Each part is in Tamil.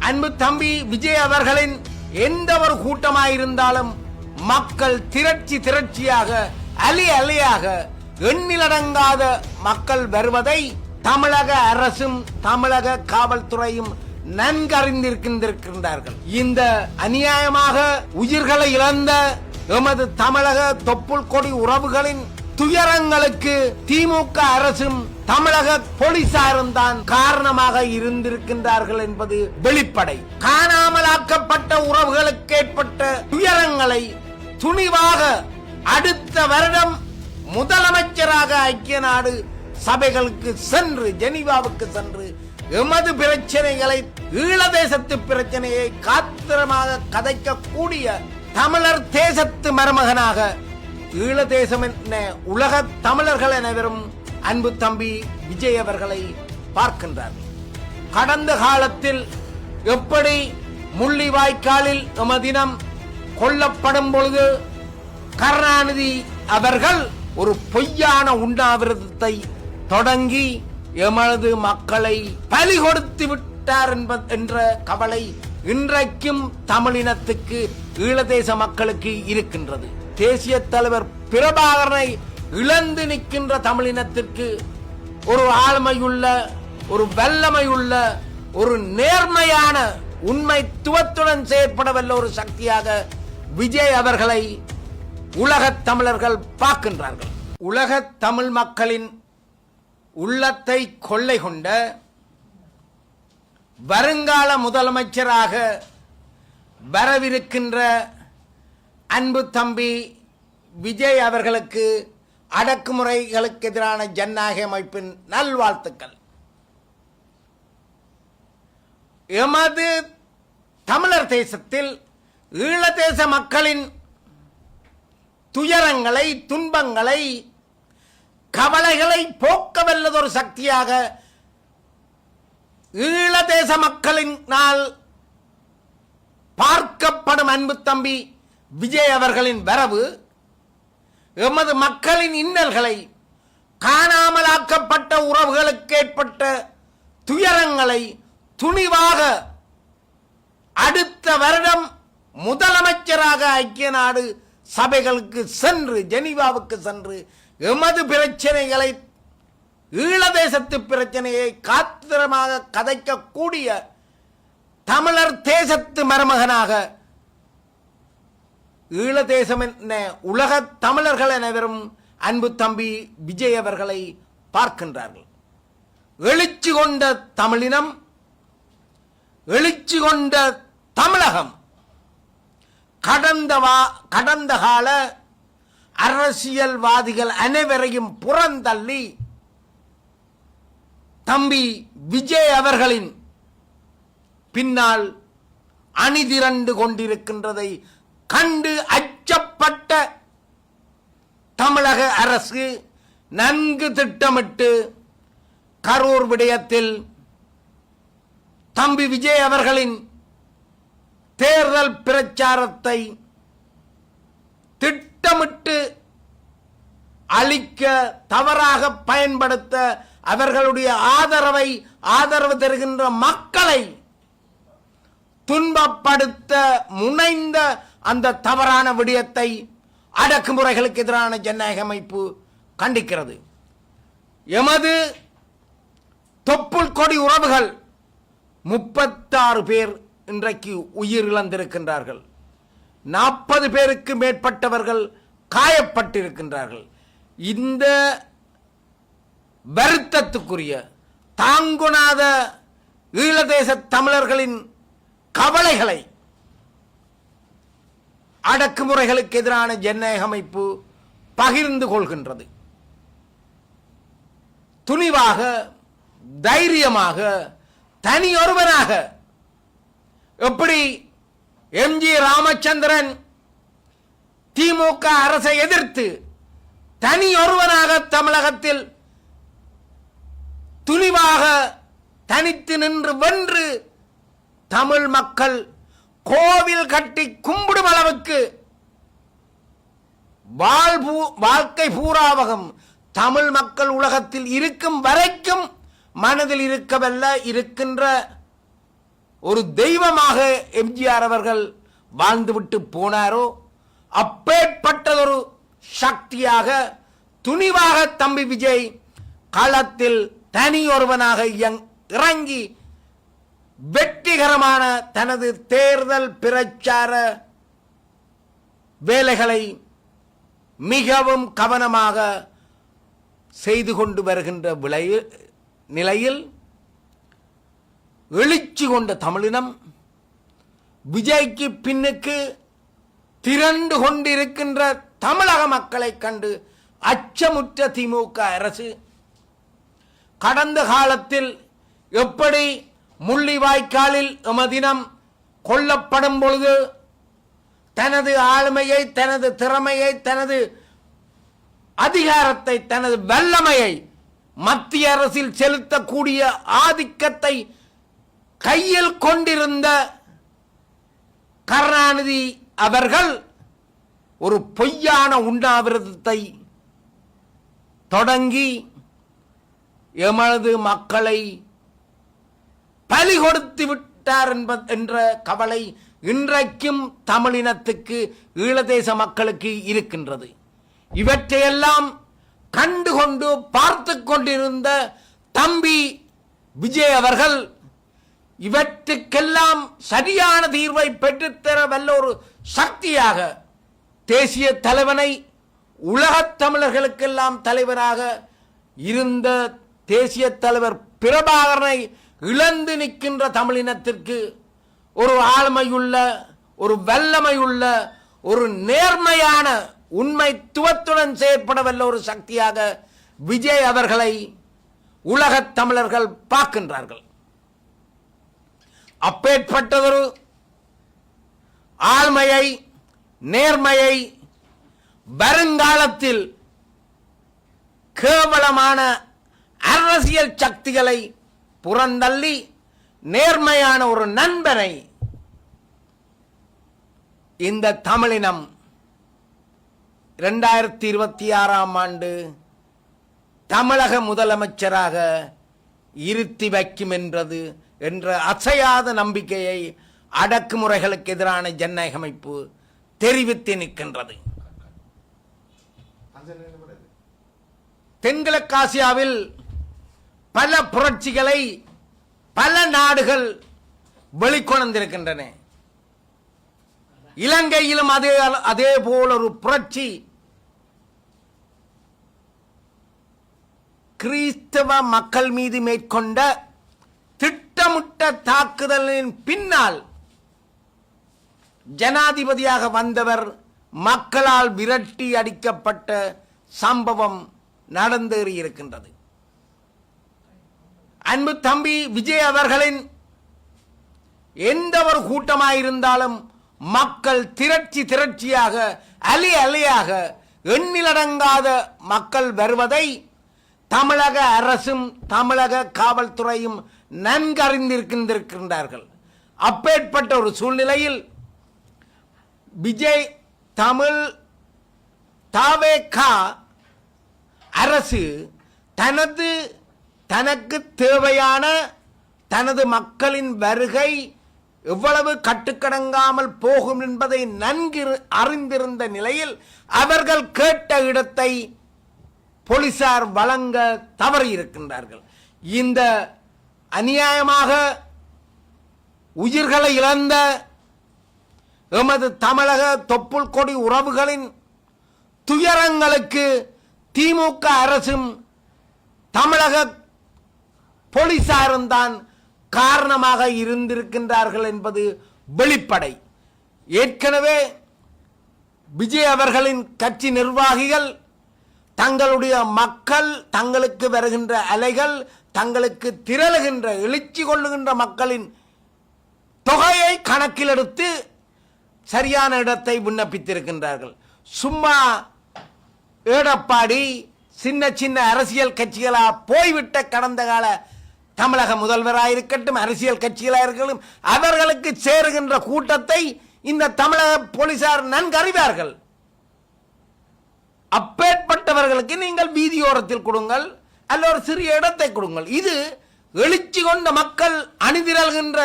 அன்பு தம்பி விஜய் அவர்களின் எந்த ஒரு கூட்டமாயிருந்தாலும் மக்கள் திரட்சியாக அலையாக எண்ணிலடங்காத மக்கள் வருவதை தமிழக அரசும் தமிழக காவல்துறையும் நன்கறிந்திருக்கின்றார்கள். இந்த அநியாயமாக உயிர்களை இழந்த எமது தமிழக தொப்புள் கொடி உறவுகளின் துயரங்களுக்கு திமுக அரசும் தமிழக போலீசாரும் தான் காரணமாக இருந்திருக்கின்றார்கள் என்பது வெளிப்படை. காணாமலாக்கப்பட்ட உறவுகளுக்கு ஏற்பட்ட துயரங்களை துணிவாக அடுத்த வருடம் முதலமைச்சராக ஐக்கிய நாடு சபைகளுக்கு சென்று ஜெனீவாவுக்கு சென்று எமது பிரச்சனைகளை ஈழதேசத்து பிரச்சனையை காத்திரமாக கதைக்கக்கூடிய தமிழர் தேசத்து மருமகனாக ஈழதேசம் என உலக தமிழர்கள் அனைவரும் அன்பு தம்பி விஜய் அவர்களை பார்க்கின்றார்கள். கடந்த காலத்தில் எப்படி முள்ளிவாய்க்காலில் எமதினம் கொல்லப்படும் பொழுது கருணாநிதி அவர்கள் ஒரு பொய்யான உண்ணாவிரதத்தை தொடங்கி எமது மக்களை பலி கொடுத்து விட்டார் என்ற கவலை இன்றைக்கும் தமிழினத்துக்கு ஈழதேச மக்களுக்கு இருக்கின்றது. தேசிய தலைவர் பிரபாகரனை இழந்து நிற்கின்ற தமிழினத்திற்கு ஒரு ஆளுமையுள்ள, ஒரு வல்லமையுள்ள, ஒரு நேர்மையான உண்மைத்துவத்துடன் செயற்படவல்ல ஒரு சக்தியாக விஜய் அவர்களை உலக தமிழர்கள் பார்க்கின்றார்கள். உலக தமிழ் மக்களின் உள்ளத்தை கொள்ளை கொண்ட வருங்கால முதலமைச்சராக வரவிருக்கின்ற அன்பு தம்பி விஜய் அவர்களுக்கு அடக்குமுறைகளுக்கு எதிரான ஜனநாயக அமைப்பின் நல்வாழ்த்துக்கள். எமது தமிழர் தேசத்தில் ஈழதேச மக்களின் துயரங்களை, துன்பங்களை, கவலைகளை போக்கவல்லதொரு சக்தியாக ஈழதேச மக்களினால் பார்க்கப்படும் அன்பு தம்பி விஜய் அவர்களின் வரவு எமது மக்களின் இன்னல்களை, காணாமலாக்கப்பட்ட உறவுகளுக்கு ஏற்பட்ட துயரங்களை துணிவாக அடுத்த வருடம் முதலமைச்சராக ஐக்கிய நாடு சபைகளுக்கு சென்று ஜெனீவாவுக்கு சென்று எமது பிரச்சனைகளை, ஈழதேசத்து பிரச்சனையை காத்திரமாக கதைக்கக்கூடிய தமிழர் தேசத்து மருமகனாக ஈழதேசம் என உலக தமிழர்கள் அனைவரும் அன்பு தம்பி விஜய் அவர்களை பார்க்கின்றார்கள். எழுச்சி கொண்ட தமிழினம், எழுச்சி கொண்ட தமிழகம் கடந்த கால அரசியல்வாதிகள் அனைவரையும் புறந்தள்ளி தம்பி விஜய் அவர்களின் பின்னால் அணிதிரண்டு கொண்டிருக்கின்றதை கண்டு அச்சப்பட்ட தமிழக அரசு நன்கு திட்டமிட்டு கரூர் விடயத்தில் தம்பி விஜய் அவர்களின் தேர்தல் பிரச்சாரத்தை திட்டமிட்டு அளிக்க, தவறாக பயன்படுத்த, அவர்களுடைய ஆதரவு தருகின்ற மக்களை துன்பப்படுத்த முனைந்த அந்த தவறான விடயத்தை அடக்குமுறைகளுக்கு எதிரான ஜனநாயக அமைப்பு கண்டிக்கிறது. எமது தொப்புள் கொடி உறவுகள் 36 பேர் இன்றைக்கு உயிரிழந்திருக்கின்றார்கள். 40 பேருக்கு மேற்பட்டவர்கள் காயப்பட்டிருக்கின்றார்கள். இந்த வருத்தத்துக்குரிய, தாங்குணாத ஈழதேச தமிழர்களின் கவலைகளை அடக்குமுறைகளுக்கு எதிரான ஜனநாயக அமைப்பு பகிர்ந்து கொள்கின்றது. துணிவாக, தைரியமாக, தனியொருவனாக, எப்படி எம்ஜி ராமச்சந்திரன் திமுக அரசை எதிர்த்து தனியொருவனாக தமிழகத்தில் துணிவாக தனித்து நின்று வென்று தமிழ் மக்கள் கோவில் கட்டி கும்பிடும் அளவுக்கு வாழ்க்கை பூராவகம் தமிழ் மக்கள் உலகத்தில் இருக்கும் வரைக்கும் மனதில் இருக்கவல்ல இருக்கின்ற ஒரு தெய்வமாக எம்ஜிஆர் அவர்கள் வாழ்ந்துவிட்டு போனாரோ அப்பேற்பட்டதொரு சக்தியாக துணிவாக தம்பி விஜய் களத்தில் தனி ஒருவனாக இறங்கி வெற்றிகரமான தனது தேர்தல் பிரச்சார வேலைகளை மிகவும் கவனமாக செய்து கொண்டு வருகின்ற நிலையில் எழுச்சி கொண்ட தமிழினம் விஜய்க்கு பின்னுக்கு திரண்டு கொண்டிருக்கின்ற தமிழக மக்களை கண்டு அச்சமுற்ற திமுக அரசு கடந்த காலத்தில் எப்படி முள்ளிவாய்க்காலில் எமதினம் கொல்லப்படும் பொழுது தனது ஆளுமையை, தனது திறமையை, தனது அதிகாரத்தை, தனது வல்லமையை மத்திய அரசில் செலுத்தக்கூடிய ஆதிக்கத்தை கையில் கொண்டிருந்த கருணாநிதி அவர்கள் ஒரு பொய்யான உண்ணாவிரதத்தை தொடங்கி எமது மக்களை பலி கொடுத்து விட்டார் என்ற கவலை இன்றைக்கும் தமிழினத்துக்கு, ஈழதேச மக்களுக்கு இருக்கின்றது. இவற்றையெல்லாம் கண்டுகொண்டு பார்த்து கொண்டிருந்த தம்பி விஜய் அவர்கள் இவற்றுக்கெல்லாம் சரியான தீர்வை பெற்றுத்தர வல்ல ஒரு சக்தியாக தேசிய தலைவனை, உலகத் தமிழர்களுக்கெல்லாம் தலைவராக இருந்த தேசிய தலைவர் பிரபாகரனை இழந்து நிற்கின்ற தமிழினத்திற்கு ஒரு ஆளுமையுள்ள, ஒரு வல்லமையுள்ள, ஒரு நேர்மையான, உண்மைத்துவத்துடன் செயற்பட வல்ல ஒரு சக்தியாக விஜய் அவர்களை உலகத் தமிழர்கள் பார்க்கின்றார்கள். அப்பேற்பட்டதொரு ஆழ்மையை, நேர்மையை வருங்காலத்தில் கேவலமான அரசியல் சக்திகளை புறந்தள்ளி நேர்மையான ஒரு நண்பனை இந்த தமிழினம் 2026ஆம் ஆண்டு தமிழக முதலமைச்சராக இருத்தி வைக்கும் என்ற அசையாத நம்பிக்கையை அடக்குமுறைகளுக்கு எதிரான ஜனநாயக அமைப்பு தெரிவித்து நிற்கின்றது. தென்கிழக்காசியாவில் பல புரட்சிகளை பல நாடுகள் வெளிக்கொணர்ந்திருக்கின்றன. இலங்கையிலும் அதே போல் ஒரு புரட்சி கிறிஸ்தவ மக்கள் மீது மேற்கொண்ட திட்டமிட்ட தாக்குதலின் பின்னால் ஜனாதிபதியாக வந்தவர் மக்களால் விரட்டி அடிக்கப்பட்ட சம்பவம் நடந்தேறியிருக்கின்றது. அன்பு தம்பி விஜய் அவர்களின் எந்த ஒரு கூட்டமாயிருந்தாலும் மக்கள் திரட்சியாக அலையாக எண்ணிலடங்காத மக்கள் வருவதை தமிழக அரசும் தமிழக காவல்துறையும் நன்கறிந்திருக்கின்றார்கள். அப்பேற்பட்ட ஒரு சூழ்நிலையில் விஜய் தமிழ் தாவேகா அரசு தனக்கு தேவையான தனது மக்களின் வருகை எவ்வளவு கட்டுக்கடங்காமல் போகும் என்பதை நன்கு அறிந்திருந்த நிலையில் அவர்கள் கேட்ட இடத்தை போலீசார் வழங்க தவறியிருக்கின்றார்கள். இந்த அநியாயமாக உயிர்களை இழந்த எமது தமிழக தொப்புள் கொடி உறவுகளின் துயரங்களுக்கு திமுக அரசும் தமிழக போலீசாரும் தான் காரணமாக இருந்திருக்கின்றார்கள் என்பது வெளிப்படை. ஏற்கனவே விஜய் அவர்களின் கட்சி நிர்வாகிகள் தங்களுடைய மக்கள், தங்களுக்கு வருகின்ற அலைகள், தங்களுக்கு திரளுகின்ற எழுச்சி கொள்ளுகின்ற மக்களின் தொகையை கணக்கில் எடுத்து சரியான இடத்தை விண்ணப்பித்திருக்கின்றார்கள். சும்மா ஏடப்பாடி சின்ன அரசியல் கட்சிகளாக போய்விட்ட கடந்த கால தமிழக முதல்வராயிருக்கட்டும், அரசியல் கட்சிகளாயிருக்கட்டும், அவர்களுக்கு சேருகின்ற கூட்டத்தை இந்த தமிழக போலீசார் நன்கறிவார்கள். அப்பேற்பட்டவர்களுக்கு நீங்கள் வீதியோரத்தில் கொடுங்கள், அல்ல ஒரு சிறிய இடத்தை கொடுங்கள். இது எழுச்சி கொண்ட மக்கள் அணிதிரள்கின்ற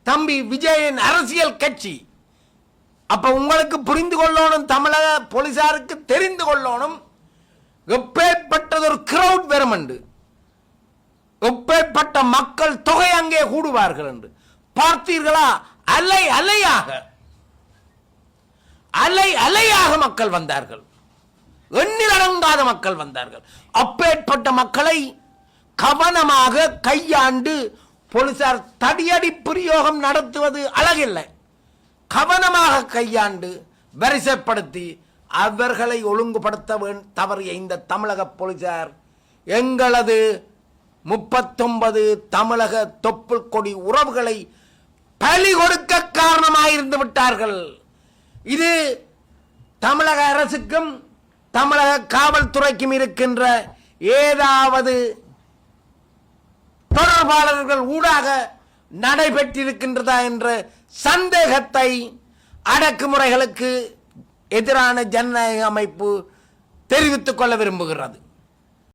தம்பி விஜயன் அரசியல் கட்சி. அப்ப உங்களுக்கு புரிந்து கொள்ளணும், தமிழக போலீசாருக்கு தெரிந்து கொள்ளணும், எப்பேற்பட்டதொரு கிரௌட் வரும் என்று, எப்பேற்பட்ட மக்கள் தொகை அங்கே கூடுவார்கள் என்று பார்த்தீர்களா? அலை அலையாக அலை அலையாக மக்கள் வந்தார்கள், எண்ணில் அடங்காத மக்கள் வந்தார்கள். அப்பேற்பட்ட மக்களை கவனமாக கையாண்டு போலீசார் தடியடி பிரயோகம் நடத்துவது அழகில்லை. கவனமாக கையாண்டு வரிசைப்படுத்தி அவர்களை ஒழுங்குபடுத்த தவறிய இந்த தமிழக போலீசார் எங்களது 39 தமிழக தொப்புள் கொடி உறவுகளை பலி கொடுக்க காரணமாயிருந்து விட்டார்கள். இது தமிழக அரசுக்கும் தமிழக காவல்துறைக்கும் இருக்கின்ற ஏதாவது தொடர்பாளர்கள் ஊடாக நடைபெற்றிருக்கின்றதா என்ற சந்தேகத்தை அடக்குமுறைகளுக்கு எதிரான ஜனநாயக அமைப்பு தெரிவித்துக் கொள்ள விரும்புகிறது.